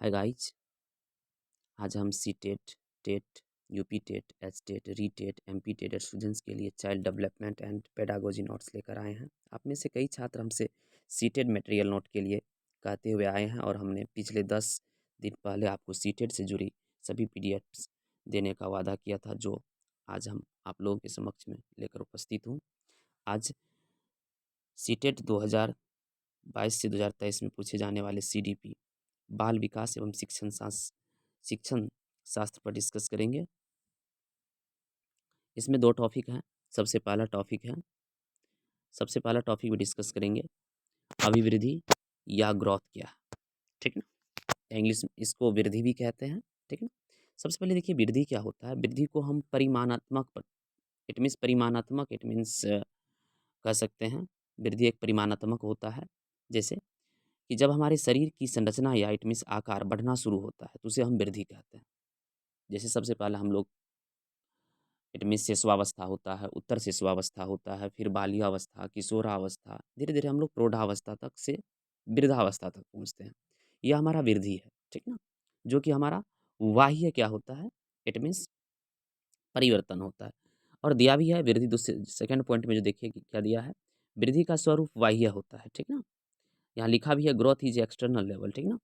हाय guys, आज हम C TET, TET, UP TET, H TET, RE TET, MP TET students के लिए child development and pedagogy notes लेकर आए हैं। आप में से कई छात्र हमसे सी टेट मटेरियल नोट के लिए कहते हुए आए हैं और हमने पिछले 10 दिन पहले आपको सी टेट से जुड़ी सभी पीडीएफ्स देने का वादा किया था, जो आज हम आप लोगों के समक्ष में लेकर उपस्थित हूँ। आज सी टेट 2022 से 2023 में पूछे जाने वाले सीडीपी बाल विकास एवं शिक्षण शास्त्र पर डिस्कस करेंगे। इसमें 2 टॉपिक हैं। सबसे पहला टॉपिक भी डिस्कस करेंगे, अभिवृद्धि या ग्रोथ क्या है, ठीक ना। इंग्लिश में इसको वृद्धि भी कहते हैं, ठीक ना। सबसे पहले देखिए वृद्धि क्या होता है। वृद्धि को हम परिमाणात्मक इट मीन्स कह सकते हैं। वृद्धि एक परिमाणात्मक होता है, जैसे कि जब हमारे शरीर की संरचना या इट मीन्स आकार बढ़ना शुरू होता है तो उसे हम वृद्धि कहते हैं। जैसे सबसे पहले हम लोग इट मीन्स शिशुआवस्था होता है, उत्तर शिशुआवस्था होता है, फिर बाल्यावस्था, किशोरावस्था, धीरे धीरे हम लोग प्रौढ़ावस्था तक से वृद्धावस्था तक पहुँचते हैं। यह हमारा वृद्धि है, ठीक ना। जो कि हमारा बाह्य क्या होता है, इट मीन्स परिवर्तन होता है। और दिया भी है वृद्धि, दूसरे सेकंड पॉइंट में जो देखिए कि क्या दिया है, वृद्धि का स्वरूप बाह्य होता है, ठीक ना। यहाँ लिखा भी है ग्रोथ इज एक्सटर्नल लेवल, ठीक ना।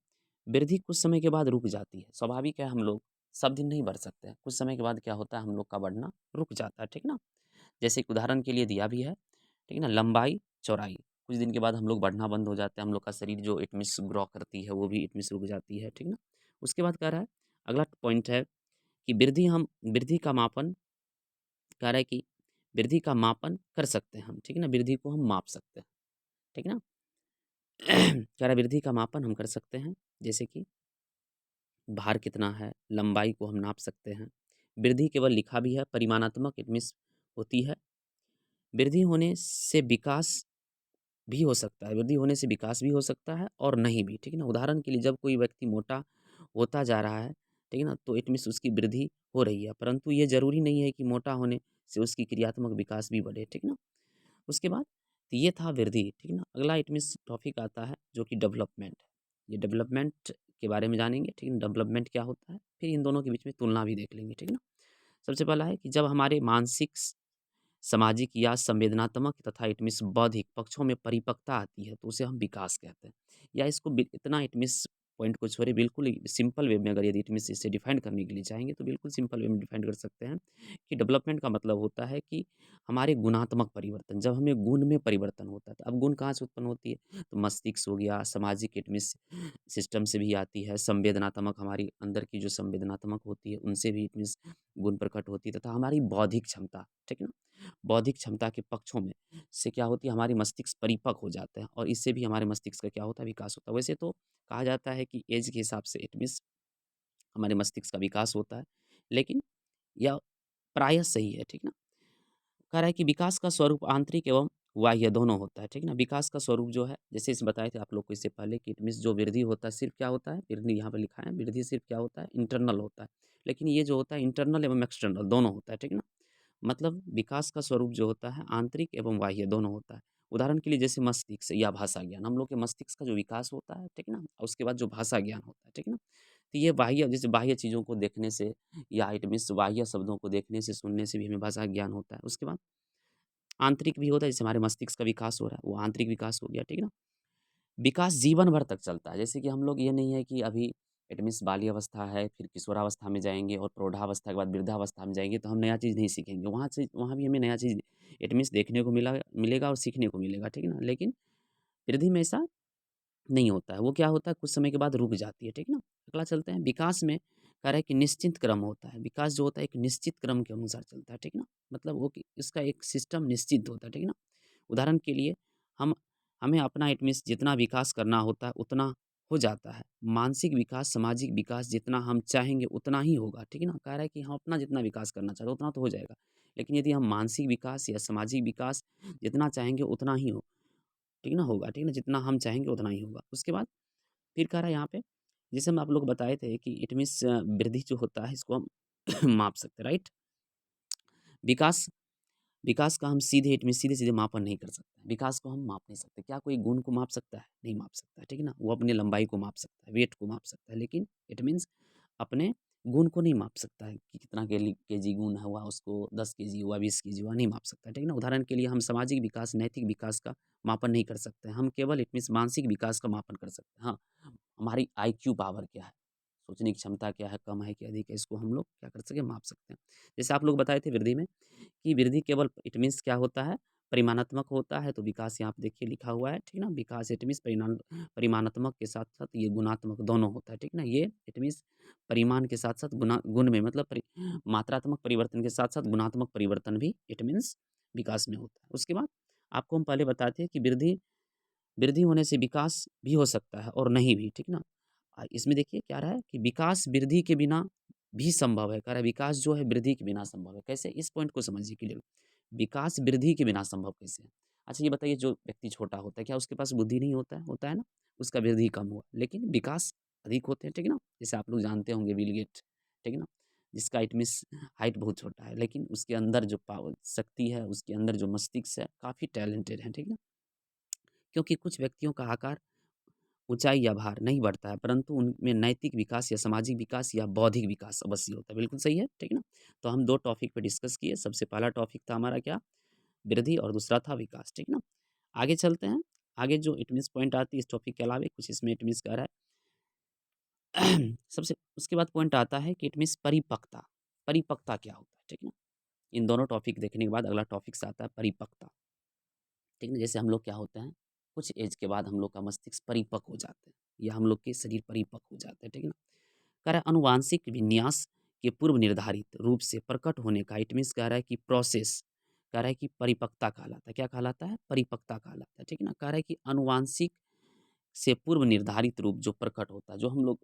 वृद्धि कुछ समय के बाद रुक जाती है, स्वाभाविक है, हम लोग सब दिन नहीं बढ़ सकते हैं। कुछ समय के बाद क्या होता है, हम लोग का बढ़ना रुक जाता है, ठीक ना। जैसे एक उदाहरण के लिए दिया भी है, ठीक ना, लंबाई चौड़ाई, कुछ दिन के बाद हम लोग बढ़ना बंद हो जाते हैं। हम लोग का शरीर जो इट मीन्स ग्रो करती है वो भी इट मीन्स रुक जाती है, ठीक ना। उसके बाद कह रहा है, अगला पॉइंट है कि वृद्धि का मापन, कह रहा है कि वृद्धि का मापन कर सकते हैं हम, ठीक ना। वृद्धि को हम माप सकते हैं, ठीक ना। कह रहा है वृद्धि का मापन हम कर सकते हैं, जैसे कि भार कितना है, लंबाई को हम नाप सकते हैं। वृद्धि केवल लिखा भी है परिमाणात्मक इट मीन्स होती है। वृद्धि होने से विकास भी हो सकता है, वृद्धि होने से विकास भी हो सकता है और नहीं भी, ठीक है ना। उदाहरण के लिए जब कोई व्यक्ति मोटा होता जा रहा है, ठीक है ना, तो इट मीन्स उसकी वृद्धि हो रही है, परंतु ये जरूरी नहीं है कि मोटा होने से उसकी क्रियात्मक विकास भी बढ़े, ठीक ना। उसके बाद तो ये था वृद्धि, ठीक ना। अगला इट मीन्स टॉपिक आता है जो कि डेवलपमेंट है। ये डेवलपमेंट के बारे में जानेंगे, ठीक है। डेवलपमेंट क्या होता है, फिर इन दोनों के बीच में तुलना भी देख लेंगे, ठीक ना। सबसे पहला है कि जब हमारे मानसिक, सामाजिक या संवेदनात्मक तथा इट मीन्स बौद्धिक पक्षों में परिपक्वता आती है तो उसे हम विकास कहते हैं। या इसको इतना इट मीन्स पॉइंट को छोड़े बिल्कुल ही सिंपल वे में अगर यदि इट मीन्स इसे डिफाइन करने के लिए चाहेंगे तो बिल्कुल सिंपल वे में डिफाइन कर सकते हैं कि डेवलपमेंट का मतलब होता है कि हमारे गुणात्मक परिवर्तन, जब हमें गुण में परिवर्तन होता है। तो अब गुण कहाँ से उत्पन्न होती है, तो मस्तिष्क हो गया, सामाजिक इट मीन्स सिस्टम से भी आती है, संवेदनात्मक हमारी अंदर की जो संवेदनात्मक होती है उनसे भी इट मीन्स गुण प्रकट होती है, तथा हमारी बौद्धिक क्षमता, ठीक है ना। बौद्धिक क्षमता के पक्षों में से क्या होती है, हमारी मस्तिष्क परिपक्व हो जाते हैं और इससे भी हमारे मस्तिष्क का क्या होता है, विकास होता है। वैसे तो कहा जाता है कि एज के हिसाब से इट मीन्स हमारे मस्तिष्क का विकास होता है, लेकिन यह प्रायः सही है, ठीक ना। कह रहा है कि विकास का स्वरूप आंतरिक एवं बाह्य दोनों होता है, ठीक ना। विकास का स्वरूप जो है, जैसे इस बताए थे आप लोग को इससे पहले कि इट मीन्स जो वृद्धि होता है सिर्फ क्या होता है, वृद्धि यहाँ पे लिखा है, वृद्धि सिर्फ क्या होता है, इंटरनल होता है। लेकिन ये जो होता है इंटरनल एवं एक्सटर्नल दोनों होता है, ठीक ना। मतलब विकास का स्वरूप जो होता है आंतरिक एवं बाह्य दोनों होता है। उदाहरण के लिए जैसे मस्तिष्क या भाषा ज्ञान, हम लोग के मस्तिष्क का जो विकास होता है, ठीक ना, और उसके बाद जो भाषा ज्ञान होता है, ठीक ना। तो ये बाह्य, जैसे बाह्य चीज़ों को देखने से या इट मीन्स बाह्य शब्दों को देखने से, सुनने से भी हमें भाषा ज्ञान होता है। उसके बाद आंतरिक भी होता है, जैसे हमारे मस्तिष्क का विकास हो रहा है वो आंतरिक विकास हो गया, ठीक ना। विकास जीवन भर तक चलता है, जैसे कि हम लोग ये नहीं है कि अभी इट मीन्स बाल्यावस्था है, फिर किशोरावस्था में जाएँगे और प्रौढ़ावस्था के बाद वृद्धावस्था में जाएँगे तो हम नया चीज़ नहीं सीखेंगे। वहाँ भी हमें नया चीज़ इट मीन्स देखने को मिलेगा और सीखने को मिलेगा, ठीक है ना। लेकिन वृद्धि में ऐसा नहीं होता है, वो क्या होता है कुछ समय के बाद रुक जाती है, ठीक ना। अगला चलते हैं, विकास में कह रहा है कि निश्चित क्रम होता है। विकास जो होता है एक निश्चित क्रम के अनुसार चलता है, ठीक ना। मतलब वो कि इसका एक सिस्टम निश्चित होता है, ठीक ना। उदाहरण के लिए हम हमें अपना इट मीन्स जितना विकास करना होता है उतना हो जाता है। मानसिक विकास, सामाजिक विकास जितना हम चाहेंगे उतना ही होगा, ठीक है ना। कह रहा है कि हम अपना जितना विकास करना चाहते हैं उतना तो हो जाएगा। लेकिन यदि हम मानसिक विकास या सामाजिक विकास जितना चाहेंगे उतना ही हो, ठीक ना, होगा, ठीक ना, जितना हम चाहेंगे उतना ही होगा। उसके बाद फिर कह रहा है यहाँ पे, जैसे हम आप लोग बताए थे कि इट मीन्स वृद्धि जो होता है इसको हम माप सकते हैं, राइट। विकास विकास का हम सीधे इट मीन्स सीधे-सीधे मापन नहीं कर सकते। विकास को हम माप नहीं सकते। क्या कोई गुण को माप सकता है? नहीं माप सकता है, ठीक है ना? वो अपनी लंबाई को माप सकता है, वेट को माप सकता है, लेकिन इट मीन्स अपने गुण को नहीं माप सकता है कि कितना केजी गुण हुआ उसको, 10 केजी हुआ, 20 केजी हुआ, नहीं माप सकता है, ठीक है ना? उदाहरण के लिए हम सामाजिक विकास, नैतिक विकास का मापन नहीं कर सकते हैं। हम केवल इट मीन्स मानसिक विकास का मापन कर सकते हैं। हाँ, हमारी आईक्यू पावर क्या है? सोचने की क्षमता क्या है, कम है कि अधिक है, इसको हम लोग क्या कर सकें, माप सकते हैं। जैसे आप लोग बताए थे वृद्धि में कि वृद्धि केवल इट मीन्स क्या होता है, परिमाणात्मक होता है, तो विकास यहाँ पे देखिए लिखा हुआ है, ठीक ना? विकास इट मीन्स परिमाणात्मक के साथ-साथ ये गुणात्मक दोनों होता है, ठीक ना? ये इट मीन्स परिमाण के साथ-साथ गुण में मतलब मात्रात्मक परिवर्तन के साथ-साथ गुणात्मक परिवर्तन भी इट मीन्स विकास में होता है। उसके बाद आपको हम पहले बताते हैं कि वृद्धि वृद्धि होने से विकास भी हो सकता है और नहीं भी, ठीक ना? इसमें देखिए क्या रहा है कि विकास वृद्धि के बिना भी संभव है। कह रहा है विकास जो है वृद्धि के बिना संभव है। कैसे? इस पॉइंट को समझिए क्लियर। विकास वृद्धि के बिना संभव कैसे है? अच्छा ये बताइए जो व्यक्ति छोटा होता है, क्या उसके पास बुद्धि नहीं होता है? होता है ना? उसका वृद्धि कम हुआ, लेकिन विकास अधिक होते हैं, ठीक है ना? जैसे आप लोग जानते होंगे बिल गेट, ठीक है ना? जिसका इट मीन्स हाइट बहुत छोटा है, लेकिन उसके अंदर जो पावर शक्ति है, उसके अंदर जो मस्तिष्क है, काफ़ी टैलेंटेड है, ठीक है ना? क्योंकि कुछ व्यक्तियों का आकार, ऊँचाई या भार नहीं बढ़ता है, परंतु उनमें नैतिक विकास या सामाजिक विकास या बौद्धिक विकास अवश्य होता है। बिल्कुल सही है, ठीक है ना? तो हम 2 टॉपिक पे डिस्कस किए। सबसे पहला टॉपिक था हमारा क्या? वृद्धि और दूसरा था विकास, ठीक ना? आगे चलते हैं। आगे जो इट मीन्स पॉइंट आती है इस टॉपिक के अलावे कुछ इसमें इट मीन्स कह रहा है सबसे उसके बाद पॉइंट आता है कि इट मीन्स परिपक्वता। परिपक्वता क्या होता है, ठीक है ना? इन दोनों टॉपिक देखने के बाद अगला टॉपिक से आता है परिपक्वता। ठीक ना? जैसे हम लोग क्या होते हैं, कुछ एज के बाद हम लोग का मस्तिष्क परिपक्व हो जाते हैं या हम लोग के शरीर परिपक्व हो जाते हैं, ठीक है ना? कह रहा है अनुवांशिक विन्यास के पूर्व निर्धारित रूप से प्रकट होने का इट मीन्स कह रहा है कि प्रोसेस, कह रहा है कि परिपक्वता कहलाता है। क्या कहलाता है? परिपक्वता कहलाता है, ठीक है ना? कह रहा है कि अनुवांशिक से पूर्व निर्धारित रूप जो प्रकट होता है, जो हम लोग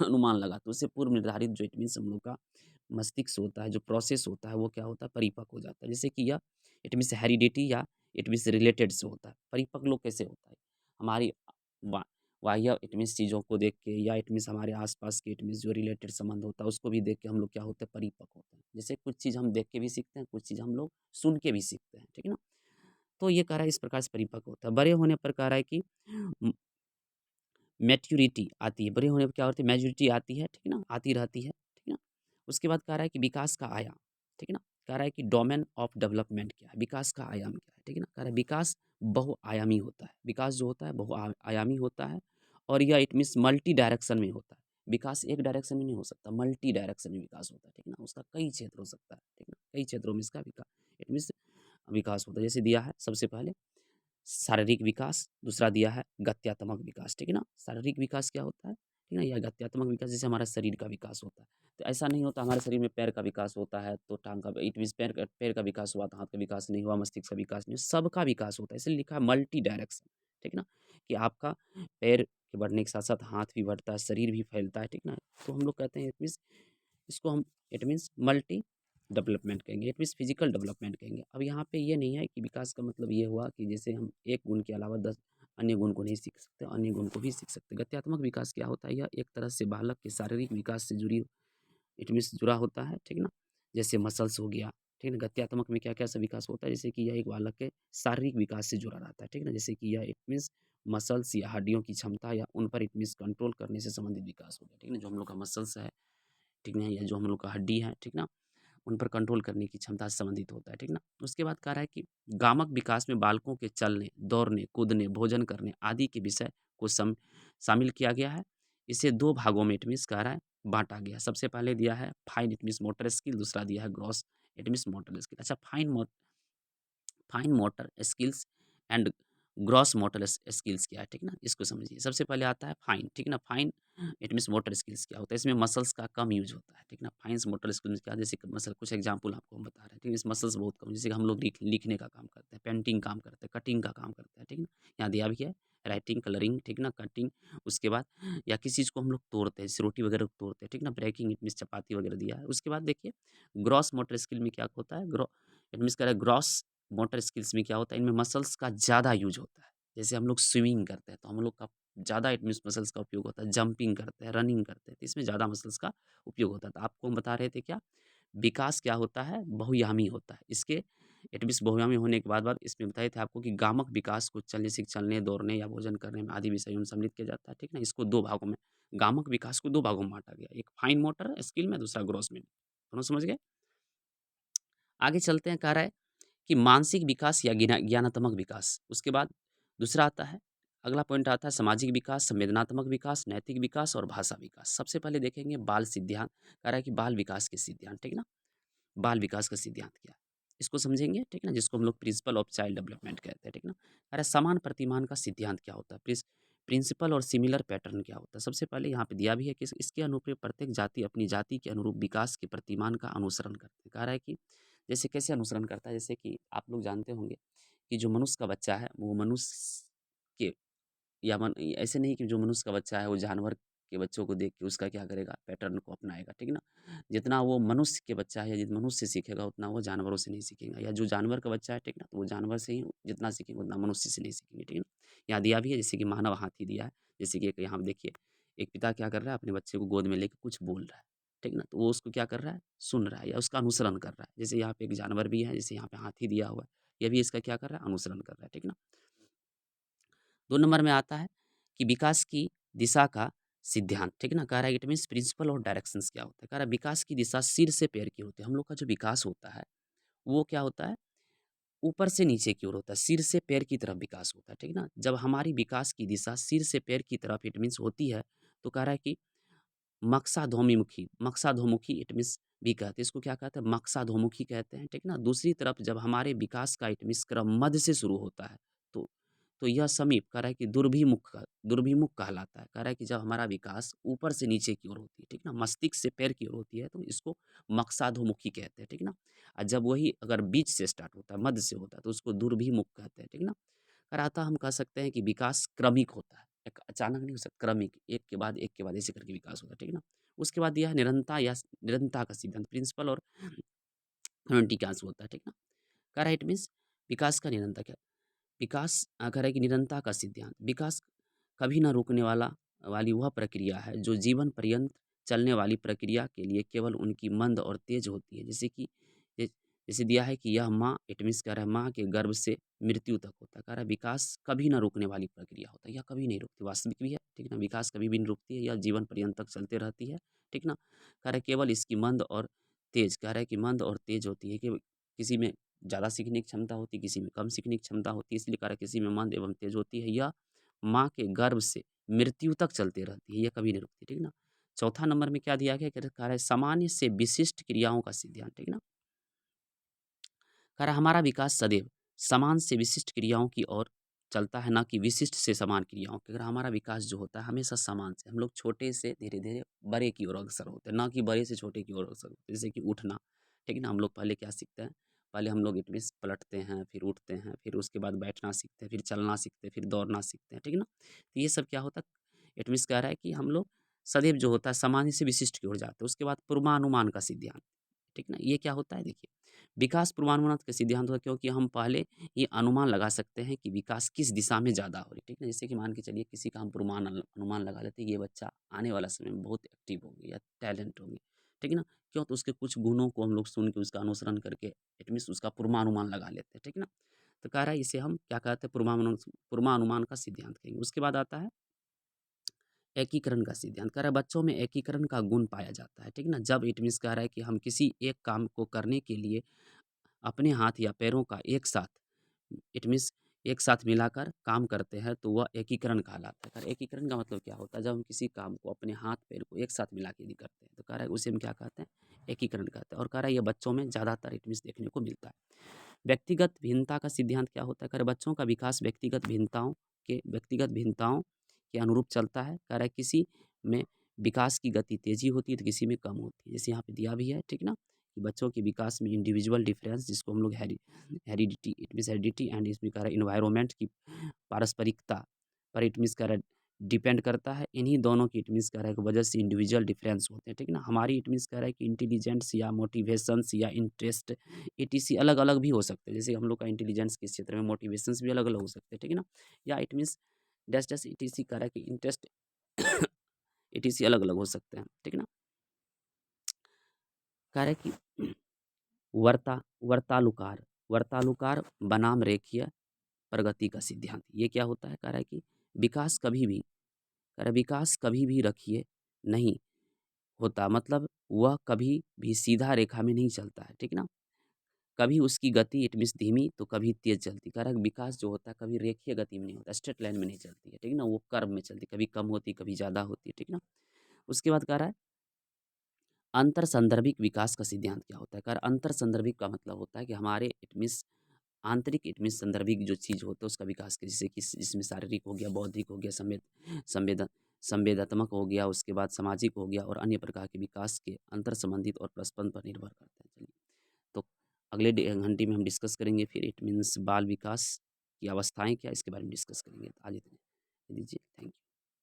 अनुमान लगाते हैं, उससे पूर्व निर्धारित जो इट मीन्स हम लोग का मस्तिष्क होता है, जो प्रोसेस होता है, वो क्या होता है? परिपक्व हो जाता है। जैसे कि यह इट मीन्स हेरिडिटी या इट मीन्स रिलेटेड से होता है। परिपक्व लोग कैसे होता है? हमारी वा बाह्य इट मीन्स चीज़ों को देख के या इट मीन्स हमारे आस-पास के इट मीन्स जो रिलेटेड संबंध होता है, उसको भी देख के हम लोग क्या होते हैं? परिपक्व होते हैं। जैसे कुछ चीज़ हम देख के भी सीखते हैं, कुछ चीज़ हम लोग सुन के भी सीखते हैं, ठीक है ना? तो ये कह रहा है इस प्रकार से परिपक्व होता है। बड़े होने पर कह रहा है कि उम, मैच्योरिटी आती है, बड़े होने पे क्या होती है? मैच्योरिटी आती है, ठीक है ना? आती रहती है, ठीक है ना? उसके बाद कह रहा है कि विकास का आयाम, ठीक है ना? कह रहा है कि डोमेन ऑफ डेवलपमेंट क्या है? विकास का आयाम क्या है? ठीक है ना? कह रहा है विकास बहुआयामी होता है। विकास जो होता है आयामी होता है और यह इट मीन्स मल्टी डायरेक्शन में होता है। विकास एक डायरेक्शन में नहीं हो सकता, मल्टी डायरेक्शन में विकास होता है, ठीक है ना? उसका कई क्षेत्र हो सकता है, ठीक है ना? कई क्षेत्रों में इसका इट मीन्स विकास होता है। जैसे दिया है सबसे पहले शारीरिक विकास, दूसरा दिया है गत्यात्मक विकास, ठीक है ना? शारीरिक विकास क्या होता है? ठीक है ना? या गत्यात्मक विकास जैसे हमारा शरीर का विकास होता है। तो ऐसा नहीं होता हमारे शरीर में पैर का विकास होता है तो टाँग का इट मीन्स पैर का विकास हुआ तो हाथ का विकास नहीं हुआ, मस्तिष्क का विकास नहीं हुआ, सबका विकास होता है। इसलिए लिखा है मल्टी डायरेक्शन, ठीक है ना? कि आपका पैर के बढ़ने के साथ-साथ हाथ भी बढ़ता है, शरीर भी फैलता है, ठीक ना? तो हम लोग कहते हैं इट मीन्स इसको हम इट मीन्स मल्टी डेवलपमेंट कहेंगे, इट मीन्स फिजिकल डेवलपमेंट कहेंगे। अब यहाँ पे ये नहीं है कि विकास का मतलब ये हुआ कि जैसे हम एक गुण के अलावा 10 अन्य गुण को नहीं सीख सकते, अन्य गुण को भी सीख सकते। गत्यात्मक विकास क्या होता है? यह एक तरह से बालक के शारीरिक विकास से जुड़ी इट मीन्स जुड़ा होता है, ठीक है ना? जैसे मसल्स हो गया, ठीक है ना? गत्यात्मक में क्या-क्या सब विकास होता है? जैसे कि यह एक बालक के शारीरिक विकास से जुड़ा रहता है, ठीक है ना? जैसे कि यह इट मीन्स मसल्स या हड्डियों की क्षमता या उन पर इट मीन्स कंट्रोल करने से संबंधित विकास हो गया, ठीक है ना? जो हम लोग का मसल्स है, ठीक ना? या जो हम लोग का हड्डी है, ठीक ना? उन पर कंट्रोल करने की क्षमता से संबंधित होता है, ठीक ना? उसके बाद कह रहा है कि गामक विकास में बालकों के चलने, दौड़ने, कूदने, भोजन करने आदि के विषय को शामिल किया गया है। इसे 2 भागों में इट मीन्स कह रहा है बाँटा गया है। सबसे पहले दिया है fine it means motor skill, दूसरा दिया है gross it means motor skill. अच्छा fine motor skills and gross motor skills क्या है, ठीक ना? इसको समझिए। सबसे पहले आता है फाइन, ठीक ना? Fine it means motor skills क्या होता है? इसमें मसल्स का कम यूज़ होता है, ठीक ना? फाइन्स मोटर स्किल्स क्या जैसे कि मसल कुछ एग्जांपल आपको हम बता रहे हैं, ठीक है? इस मसल्स बहुत कम जैसे कि हम लोग लिखने का काम करते हैं, पेंटिंग काम करते हैं, कटिंग का काम करते हैं, ठीक ना? यहाँ दिया भी है राइटिंग, कलरिंग, ठीक ना? कटिंग उसके बाद या किसी चीज़ को हम लोग तोड़ते हैं, जैसे रोटी वगैरह को तोड़ते हैं, ठीक ना? ब्रेकिंग इट मीन्स चपाती वगैरह दिया है। उसके बाद देखिए ग्रॉस मोटर स्किल में क्या होता है? इट मीन्स कह रहा है ग्रॉस मोटर स्किल्स में क्या होता है? इनमें मसल्स का ज़्यादा यूज़ होता है। जैसे हम लोग स्विमिंग करते हैं तो हम लोग का ज़्यादा इट मीन्स मसल्स का उपयोग होता है, जंपिंग करते हैं, रनिंग करते हैं, तो इसमें ज़्यादा मसल्स का उपयोग होता है। तो आपको हम बता रहे थे क्या? विकास क्या होता है? बहुआयामी होता है। इसके इट मीन्स बहुआयामी होने के बाद इसमें बताए थे आपको कि गामक विकास को चलने, दौड़ने या भोजन करने में आदि विषयों में सम्मिलित किया जाता है, ठीक ना? इसको 2 भागों में गामक विकास को 2 भागों में बाँटा गया, एक फाइन मोटर स्किल में, दूसरा ग्रॉस में। दोनों समझ गए? आगे चलते हैं, कह रहा है कि मानसिक विकास या ज्ञानात्मक विकास। उसके बाद दूसरा आता है, अगला पॉइंट आता है सामाजिक विकास, संवेदनात्मक विकास, नैतिक विकास और भाषा विकास। सबसे पहले देखेंगे बाल सिद्धांत, कह रहा है कि बाल विकास के सिद्धांत, ठीक ना? बाल विकास का सिद्धांत क्या है? इसको समझेंगे, ठीक ना? जिसको हम लोग प्रिंसिपल ऑफ चाइल्ड डेवलपमेंट कहते हैं, ठीक ना? कह रहा है समान प्रतिमान का सिद्धांत क्या होता है? प्रिंसिपल और सिमिलर पैटर्न क्या होता है? सबसे पहले यहाँ पे दिया भी है कि इसके अनुरूप प्रत्येक जाति अपनी जाति के अनुरूप विकास के प्रतिमान का अनुसरण करते हैं। कह रहा है कि जैसे कैसे अनुसरण करता है, जैसे कि आप लोग जानते होंगे कि जो मनुष्य का बच्चा है वो मनुष्य के या ऐसे नहीं कि जो मनुष्य का बच्चा है वो जानवर के बच्चों को देख के उसका क्या करेगा, पैटर्न को अपनाएगा, ठीक ना? जितना वो मनुष्य के बच्चा है या जितना मनुष्य से सीखेगा उतना वो जानवरों से नहीं सीखेगा, या जो जानवर का बच्चा है, ठीक ना, तो वो जानवर से ही जितना सीखेंगे उतना मनुष्य से नहीं सीखेंगे, ठीक है ना? यहाँ दिया भी है जैसे कि मानव हाथी दिया है, जैसे कि एक यहाँ देखिए, एक पिता क्या कर रहा है, अपने बच्चे को गोद में लेके कुछ बोल रहा है, ठीक ना? तो वो उसको क्या कर रहा है, सुन रहा है या उसका अनुसरण कर रहा है। जैसे यहाँ पे एक जानवर भी है, जैसे यहाँ पे हाथी दिया हुआ है, ये भी इसका क्या कर रहा है, अनुसरण कर रहा है, ठीक ना? 2 नंबर में आता है कि विकास की दिशा का सिद्धांत, ठीक ना? कह रहा है इट मीन्स प्रिंसिपल और डायरेक्शंस क्या होता है? कह रहा है विकास की दिशा सिर से पैर की होती है। हम लोग का जो विकास होता है, वो क्या होता है? ऊपर से नीचे की ओर होता है, सिर से पैर की तरफ विकास होता है, ठीक ना? जब हमारी विकास की दिशा सिर से पैर की तरफ इट मीन्स होती है, तो कह रहा है कि मकसाधोमुखी इट मीन्स भी कहते हैं। इसको क्या कहते हैं? मकसाधोमुखी कहते हैं, ठीक ना? दूसरी तरफ जब हमारे विकास का इट मीन्स क्रम मध्य से शुरू होता है, तो यह समीप कह रहा है कि दुर्भिमुख कहलाता है। कह रहा है कि जब हमारा विकास ऊपर से नीचे की ओर होती है, ठीक ना? मस्तिष्क से पैर की ओर होती है, तो इसको मकसाधोमुखी कहते हैं, ठीक ना? और जब वही अगर बीच से स्टार्ट होता है, मध्य से होता है, तो उसको दुर्भिमुख कहते हैं, ठीक ना? कराता हम कह सकते हैं कि विकास क्रमिक होता है, एक अचानक नहीं हो सकता, क्रमिक, एक के बाद ऐसे करके विकास होता है, ठीक है ना? उसके बाद यह है निरंतरता का सिद्धांत, प्रिंसिपल और कंटीन्यूअस होता है, ठीक ना? कह रहा है इट मीन्स विकास का निरंतर क्या, विकास कह रहा है कि निरंतरता का सिद्धांत, विकास कभी ना रुकने वाली वह प्रक्रिया है जो जीवन पर्यंत चलने वाली प्रक्रिया के लिए केवल उनकी मंद और तेज होती है। जैसे कि जैसे दिया है कि यह माँ, इट मीन्स कह रहा है माँ के गर्भ से मृत्यु तक होता है। कह रहा है विकास कभी ना रुकने वाली प्रक्रिया होता है, यह कभी नहीं रुकती, वास्तविक भी है, ठीक ना? विकास कभी भी नहीं रुकती है, यह जीवन पर्यंत तक चलते रहती है, ठीक ना? कह रहा है केवल इसकी मंद और तेज, कह रहा है कि मंद और तेज होती है, कि किसी में ज़्यादा सीखने की क्षमता होती है, किसी में कम सीखने की क्षमता होती है, इसलिए कह रहा है किसी में मंद एवं तेज होती है। यह माँ के गर्भ से मृत्यु तक चलती रहती है, यह कभी नहीं रुकती, ठीक ना? चौथा नंबर में क्या दिया गया, कह रहा है सामान्य से विशिष्ट क्रियाओं का सिद्धांत, ठीक ना? कह रहा है हमारा विकास सदैव समान से विशिष्ट क्रियाओं की ओर चलता है, ना कि विशिष्ट से समान क्रियाओं की। अगर हमारा विकास जो होता है हमेशा समान से, हम लोग छोटे से धीरे धीरे बड़े की ओर अग्रसर होते हैं, ना कि बड़े से छोटे की ओर अग्रसर होते हैं। जैसे कि उठना, ठीक है ना? हम लोग पहले क्या सीखते हैं, पहले हम लोग इट मीन्स पलटते हैं, फिर उठते हैं, फिर उसके बाद बैठना सीखते हैं, फिर चलना सीखते हैं, फिर दौड़ना सीखते हैं, ठीक है ना? तो ये सब क्या होता है, इट मीन्स कह रहा है कि हम लोग सदैव जो होता है सामान्य से विशिष्ट की ओर जाते हैं। उसके बाद पूर्वानुमान का सिद्धांत, ठीक ना? ये क्या होता है, देखिए, विकास पूर्वानुमान का सिद्धांत होता है, क्योंकि हम पहले ये अनुमान लगा सकते हैं कि विकास किस दिशा में ज़्यादा हो रही है, ठीक है? जैसे कि मान के चलिए किसी का हम अनुमान लगा लेते हैं, ये बच्चा आने वाला समय में बहुत एक्टिव होगी या टैलेंट होगी, ठीक है ना? क्यों? तो उसके कुछ गुणों को हम लोग सुन के उसका अनुसरण करके इट मीन्स उसका पूर्वानुमान लगा लेते हैं, ठीक है ना? तो कह रहा है इसे हम क्या कहते हैं, पूर्वानुमान का सिद्धांत कहेंगे। उसके बाद आता है एकीकरण का सिद्धांत, कह रहा है बच्चों में एकीकरण का गुण पाया जाता है, ठीक है ना? जब इट मीन्स कह रहा है कि हम किसी एक काम को करने के लिए अपने हाथ या पैरों का एक साथ इट मीन्स एक साथ मिलाकर काम करते हैं, तो वह एकीकरण कहलाता है। एकीकरण का मतलब क्या होता है, जब हम किसी काम को अपने हाथ पैर को एक साथ मिला के यदि करते हैं, तो कह रहा है उसे हम क्या कहते हैं, एकीकरण कहते हैं। और कह रहा है ये बच्चों में ज़्यादातर इट मीन्स देखने को मिलता है। व्यक्तिगत भिन्नता का सिद्धांत क्या होता है, कह रहा है बच्चों का विकास व्यक्तिगत भिन्नताओं के अनुरूप चलता है। कह रहा है किसी में विकास की गति तेजी होती है तो किसी में कम होती है, जैसे यहाँ पे दिया भी है, ठीक ना? कि बच्चों के विकास में इंडिविजुअल डिफरेंस, जिसको हम लोग heredity it means heredity and इसमें कह रहा है इन्वायरमेंट की पारस्परिकता पर इट मीन्स कह रहा है डिपेंड करता है। इन्हीं दोनों की इट मीन्स कह रहा है कि वजह से इंडिविजुअल डिफरेंस होते हैं, ठीक है ना? हमारी इट मीन्स कह रहा है कि इंटेलिजेंस या मोटिवेशंस या इंटरेस्ट ईटीसी अलग अलग भी हो सकते हैं। जैसे हम लोग का इंटेलिजेंस के क्षेत्र में मोटिवेशंस भी अलग अलग हो सकते हैं, ठीक है ना? या it means dash dash etc कह रहा है कि इंटरेस्ट ईटीसी अलग अलग हो सकते हैं, ठीक है ना? कह रहा है कि वर्तालुकार वर्तालुकार बनाम रेखीय प्रगति का सिद्धांत। ये क्या होता है? कह रहा है कि विकास कभी भी कह रहा है विकास कभी भी रेखीय नहीं होता, मतलब वह कभी भी सीधा रेखा में नहीं चलता है, ठीक ना? कभी उसकी गति इट मीन्स धीमी तो कभी तेज़ चलती। कह रहा है विकास जो होता है कभी रेखीय गति में नहीं होता, स्ट्रेट लाइन में नहीं चलती है, ठीक ना? वो कर्व में चलती है, कभी कम होती, कभी ज़्यादा होती है, ठीक ना? उसके बाद कह रहा है अंतर संदर्भिक विकास का सिद्धांत क्या होता है? कह रहा है अंतर संदर्भिक का मतलब होता है कि हमारे इट मीन्स आंतरिक इट मीन्स संदर्भिक जो चीज़ होता है उसका विकास के जैसे कि जिसमें शारीरिक हो गया, बौद्धिक हो गया, संवेदन संवेदात्मक हो गया, उसके बाद सामाजिक हो गया और अन्य प्रकार के विकास के अंतर संबंधित और परस्पर पर निर्भर करते हैं। चलिए, तो अगले घंटे में हम डिस्कस करेंगे फिर इट मीन्स बाल विकास की अवस्थाएँ क्या, इसके बारे में डिस्कस करेंगे। तो आज इतने दीजिए, थैंक यू।